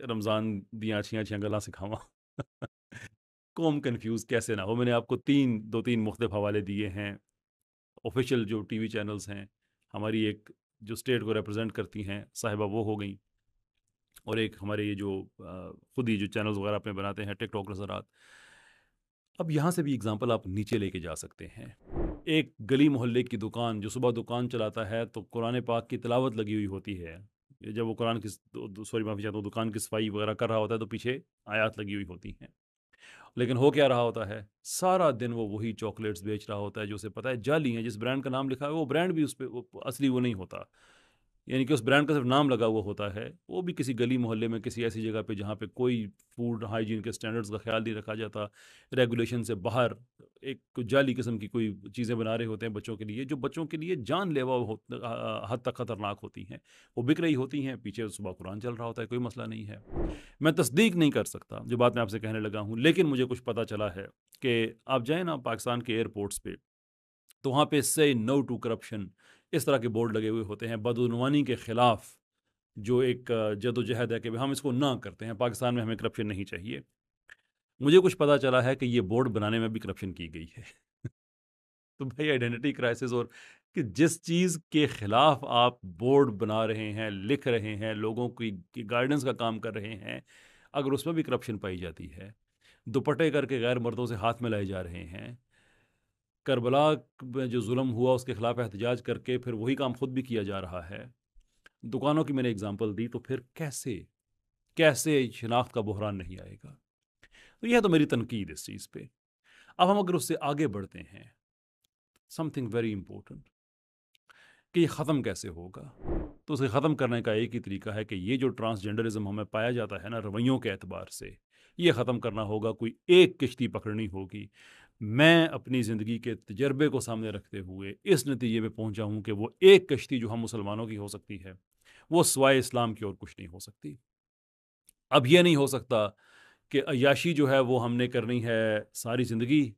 رمضان دیاں اچھیاں اچھیاں گلاں سکھاواں قوم کنفیوز کیسے نہ ہو. میں نے آپ کو دو تین مختلف حوالے دیے ہیں. آفیشیل جو ٹی وی چینلز ہیں، ہماری ایک جو اسٹیٹ کو ریپرزینٹ کرتی ہیں صاحبہ وہ ہو گئیں، اور ایک ہمارے یہ جو خود ہی جو چینلز وغیرہ اپنے بناتے ہیں ٹک ٹاک نظرات. اب یہاں سے بھی اگزامپل آپ نیچے لے کے جا سکتے ہیں. ایک گلی محلے کی دکان جو صبح دکان چلاتا ہے تو قرآن پاک کی تلاوت لگی ہوئی ہوتی ہے. جب وہ قرآن کی معافی چاہتا ہوں دکان کی صفائی وغیرہ کر رہا ہوتا ہے تو پیچھے آیات لگی ہوئی ہوتی ہیں. لیکن ہو کیا رہا ہوتا ہے، سارا دن وہ وہی چاکلیٹس بیچ رہا ہوتا ہے جو اسے پتہ ہے جعلی ہیں. جس برانڈ کا نام لکھا ہے وہ برانڈ بھی اس پہ اصلی وہ نہیں ہوتا، یعنی کہ اس برانڈ کا صرف نام لگا ہوا ہوتا ہے. وہ بھی کسی گلی محلے میں کسی ایسی جگہ پہ جہاں پہ کوئی فوڈ ہائیجین کے سٹینڈرڈز کا خیال نہیں رکھا جاتا، ریگولیشن سے باہر ایک جعلی قسم کی کوئی چیزیں بنا رہے ہوتے ہیں بچوں کے لیے، جو بچوں کے لیے جان لیوا حد تک خطرناک ہوتی ہیں. وہ بک رہی ہوتی ہیں، پیچھے صبح قرآن چل رہا ہوتا ہے، کوئی مسئلہ نہیں ہے. میں تصدیق نہیں کر سکتا جو بات میں آپ سے کہنے لگا ہوں، لیکن مجھے کچھ پتہ چلا ہے کہ آپ جائیں نا پاکستان کے ایئرپورٹس پہ تو وہاں پہ سے نو ٹو کرپشن اس طرح کے بورڈ لگے ہوئے ہوتے ہیں. بدعنوانی کے خلاف جو ایک جد و جہد ہے کہ ہم اس کو نہ کرتے ہیں، پاکستان میں ہمیں کرپشن نہیں چاہیے. مجھے کچھ پتہ چلا ہے کہ یہ بورڈ بنانے میں بھی کرپشن کی گئی ہے. تو بھائی آئیڈینٹی کرائسس، اور کہ جس چیز کے خلاف آپ بورڈ بنا رہے ہیں، لکھ رہے ہیں، لوگوں کی گائیڈنس کا کام کر رہے ہیں، اگر اس میں بھی کرپشن پائی جاتی ہے، دوپٹے کر کے غیر مردوں سے ہاتھ میں لائے جا رہے ہیں، کربلا میں جو ظلم ہوا اس کے خلاف احتجاج کر کے پھر وہی کام خود بھی کیا جا رہا ہے، دکانوں کی میں نے اگزامپل دی، تو پھر کیسے شناخت کا بحران نہیں آئے گا؟ تو یہ تو میری تنقید اس چیز پہ. اب ہم اگر اس سے آگے بڑھتے ہیں، سم تھنگ ویری امپورٹنٹ کہ یہ ختم کیسے ہوگا. تو اسے ختم کرنے کا ایک ہی طریقہ ہے کہ یہ جو ٹرانسجنڈرزم ہمیں پایا جاتا ہے نا رویوں کے اعتبار سے، یہ ختم کرنا ہوگا. کوئی ایک کشتی پکڑنی ہوگی. میں اپنی زندگی کے تجربے کو سامنے رکھتے ہوئے اس نتیجے پہ پہنچا ہوں کہ وہ ایک کشتی جو ہم مسلمانوں کی ہو سکتی ہے وہ سوائے اسلام کی اور کچھ نہیں ہو سکتی. اب یہ نہیں ہو سکتا کہ عیاشی جو ہے وہ ہم نے کرنی ہے ساری زندگی،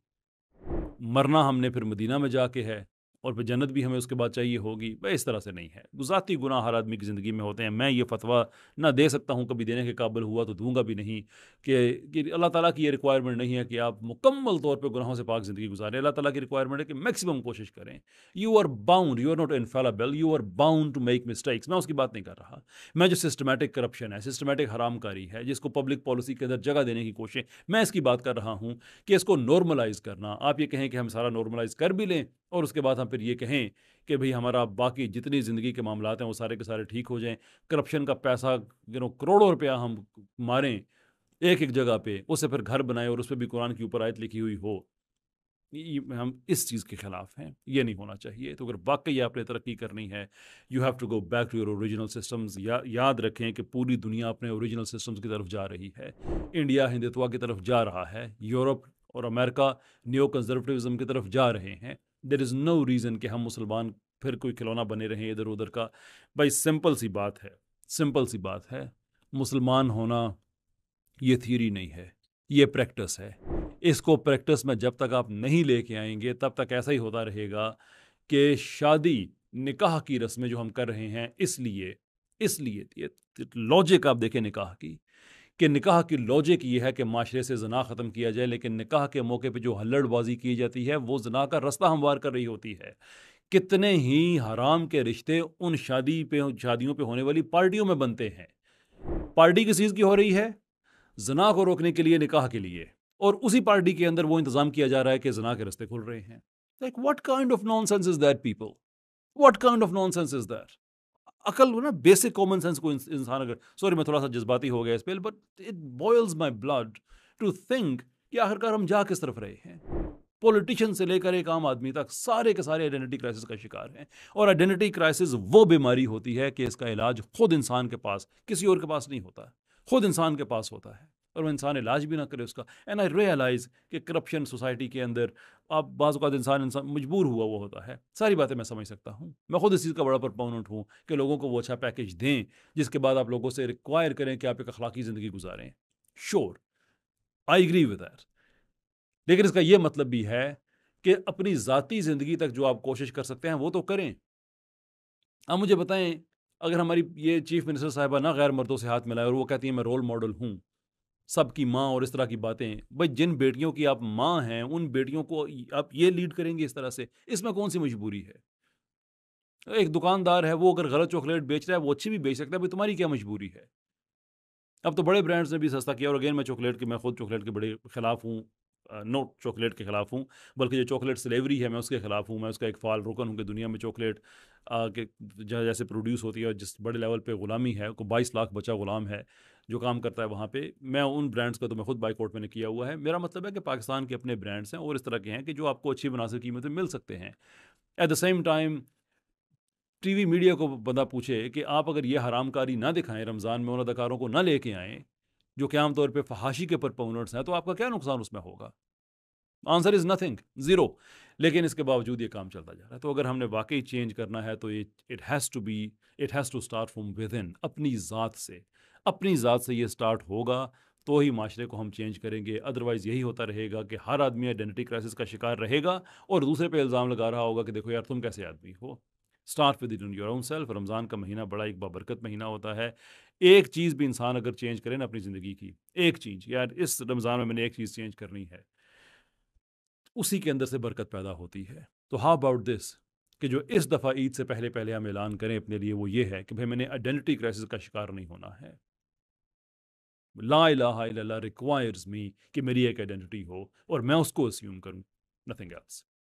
مرنا ہم نے پھر مدینہ میں جا کے ہے، اور پھر جنت بھی ہمیں اس کے بعد چاہیے ہوگی. بھائی اس طرح سے نہیں ہے. ذاتی گناہ ہر آدمی کی زندگی میں ہوتے ہیں. میں یہ فتویٰ نہ دے سکتا ہوں، کبھی دینے کے قابل ہوا تو دوں گا بھی نہیں، کہ اللہ تعالیٰ کی یہ ریکوائرمنٹ نہیں ہے کہ آپ مکمل طور پہ گناہوں سے پاک زندگی گزاریں. اللہ تعالیٰ کی ریکوائرمنٹ ہے کہ میکسیمم کوشش کریں. You are bound, you are not infallible, you are bound to make mistakes. میں اس کی بات نہیں کر رہا. میں جو سسٹمیٹک کرپشن ہے، سسٹمیٹک حرام کاری ہے، جس کو پبلک پالیسی کے اندر جگہ دینے کی کوشش، میں اس کی بات کر رہا ہوں کہ اس کو نارملائز کرنا. آپ یہ کہیں کہ ہم سارا نارملائز کر بھی لیں اور اس کے بعد ہم پھر یہ کہیں کہ بھئی ہمارا باقی جتنی زندگی کے معاملات ہیں وہ سارے کے سارے ٹھیک ہو جائیں. کرپشن کا پیسہ کروڑوں روپیہ ہم ماریں ایک جگہ پہ، اسے پھر گھر بنائیں اور اس پہ بھی قرآن کی اوپر آیت لکھی ہوئی ہو. ہم اس چیز کے خلاف ہیں. یہ نہیں ہونا چاہیے. تو اگر واقعی آپ نے ترقی کرنی ہے، you have to go back to your original systems. یاد رکھیں کہ پوری دنیا اپنے اوریجنل سسٹمز کی طرف جا رہی ہے. انڈیا ہندوتوا کی طرف جا رہا ہے، یورپ اور امریکہ نیو کنزرویٹزم کی طرف جا رہے ہیں. دیر از نو ریزن کہ ہم مسلمان پھر کوئی کھلونا بنے رہیں ادھر ادھر کا. بھائی سمپل سی بات ہے، مسلمان ہونا یہ تھیوری نہیں ہے، یہ پریکٹس ہے. اس کو پریکٹس میں جب تک آپ نہیں لے کے آئیں گے تب تک ایسا ہی ہوتا رہے گا کہ شادی نکاح کی رسمیں جو ہم کر رہے ہیں، اس لیے لاجک آپ دیکھیں نکاح کی، کہ نکاح کی لاجک یہ ہے کہ معاشرے سے زنا ختم کیا جائے، لیکن نکاح کے موقع پہ جو ہلڑ بازی کی جاتی ہے وہ زنا کا رستہ ہموار کر رہی ہوتی ہے. کتنے ہی حرام کے رشتے ان شادیوں پہ ہونے والی پارٹیوں میں بنتے ہیں. پارٹی کس چیز کی ہو رہی ہے؟ زنا کو روکنے کے لیے، نکاح کے لیے، اور اسی پارٹی کے اندر وہ انتظام کیا جا رہا ہے کہ زنا کے رستے کھل رہے ہیں. Like what kind of nonsense is that, people? What kind of nonsense is that? عقل نا بیسک کامن سینس کو انسان اگر سوری میں تھوڑا سا جذباتی ہو گیا اس پہ، but it boils my blood to think کہ آخرکار ہم جا کس طرف رہے ہیں. پولیٹیشین سے لے کر ایک عام آدمی تک سارے کے سارے آئیڈینٹی کرائسس کا شکار ہیں. اور آئیڈینٹی کرائسس وہ بیماری ہوتی ہے کہ اس کا علاج خود انسان کے پاس، کسی اور کے پاس نہیں ہوتا، خود انسان کے پاس ہوتا ہے. اور وہ انسان علاج بھی نہ کرے اس کا. اینڈ آئی ریئلائز کہ کرپشن سوسائٹی کے اندر آپ بعض اوقات انسان مجبور ہوا وہ ہوتا ہے. ساری باتیں میں سمجھ سکتا ہوں. میں خود اس چیز کا بڑا پرپوننٹ ہوں کہ لوگوں کو وہ اچھا پیکیج دیں جس کے بعد آپ لوگوں سے ریکوائر کریں کہ آپ ایک اخلاقی زندگی گزاریں. شور، آئی ایگری ود دیٹ. لیکن اس کا یہ مطلب بھی ہے کہ اپنی ذاتی زندگی تک جو آپ کوشش کر سکتے ہیں وہ تو کریں. اب مجھے بتائیں اگر ہماری یہ چیف منسٹر صاحبہ نہ غیر مردوں سے ہاتھ ملائے اور وہ کہتی ہیں میں رول ماڈل ہوں سب کی ماں اور اس طرح کی باتیں، بھائی جن بیٹیوں کی آپ ماں ہیں ان بیٹیوں کو آپ یہ لیڈ کریں گے اس طرح سے، اس میں کون سی مجبوری ہے؟ ایک دکاندار ہے وہ اگر غلط چاکلیٹ بیچ رہا ہے وہ اچھی بھی بیچ سکتا ہے، بھائی تمہاری کیا مجبوری ہے؟ اب تو بڑے برانڈز نے بھی سستا کیا، اور اگین میں خود چاکلیٹ کے بڑے خلاف ہوں، نو چاکلیٹ کے خلاف ہوں، بلکہ جو چاکلیٹ سلیوری ہے میں اس کے خلاف ہوں، میں اس کا ایک فعال رکن ہوں کہ دنیا میں چاکلیٹ کہ جیسے پروڈیوس ہوتی ہے اور جس بڑے لیول پہ غلامی ہے، کو 22 لاکھ بچہ غلام ہے جو کام کرتا ہے وہاں پہ، میں ان برانڈز کا تو میں خود بائی کاٹ میں نے کیا ہوا ہے۔ میرا مطلب ہے کہ پاکستان کے اپنے برانڈز ہیں اور اس طرح کے ہیں کہ جو آپ کو اچھی مناسب قیمتیں مل سکتے ہیں۔ At the same time T V media کو بندہ پوچھے کہ آپ اگر یہ حرام کاری نہ دکھائیں، رمضان میں ان اداکاروں کو نہ لے کے آئیں جو کہ عام طور پہ فحاشی کے پرپونرٹس ہیں، تو آپ کا کیا نقصان اس میں ہوگا؟ Answer is nothing, zero. لیکن اس کے باوجود یہ کام چلتا جا رہا ہے۔ تو اگر ہم نے واقعی چینج کرنا ہے تو it has to start from within, اپنی ذات سے یہ اسٹارٹ ہوگا تو ہی معاشرے کو ہم چینج کریں گے۔ ادروائز یہی ہوتا رہے گا کہ ہر آدمی آئیڈینٹی کرائسس کا شکار رہے گا اور دوسرے پہ الزام لگا رہا ہوگا کہ دیکھو یار تم کیسے آدمی ہو۔ Start with in your own self. Ramzan کا مہینہ بڑا ایک بابرکت مہینہ ہوتا ہے۔ ایک چیز بھی انسان اگر چینج کرے نا اپنی زندگی کی، ایک چیز، یار اس رمضان میں نے ایک چیز چینج کرنی ہے، اسی کے اندر سے برکت پیدا ہوتی ہے۔ تو ہاؤ اباؤٹ دس کہ جو اس دفعہ عید سے پہلے ہم اعلان کریں اپنے لیے، وہ یہ ہے کہ بھائی میں نے آئیڈینٹی کرائسس کا شکار نہیں ہونا ہے۔ لا الہ الا اللہ ریکوائرز می کہ میری ایک آئیڈینٹی ہو اور میں اس کو اسیوم کروں، نتھنگ ایلس۔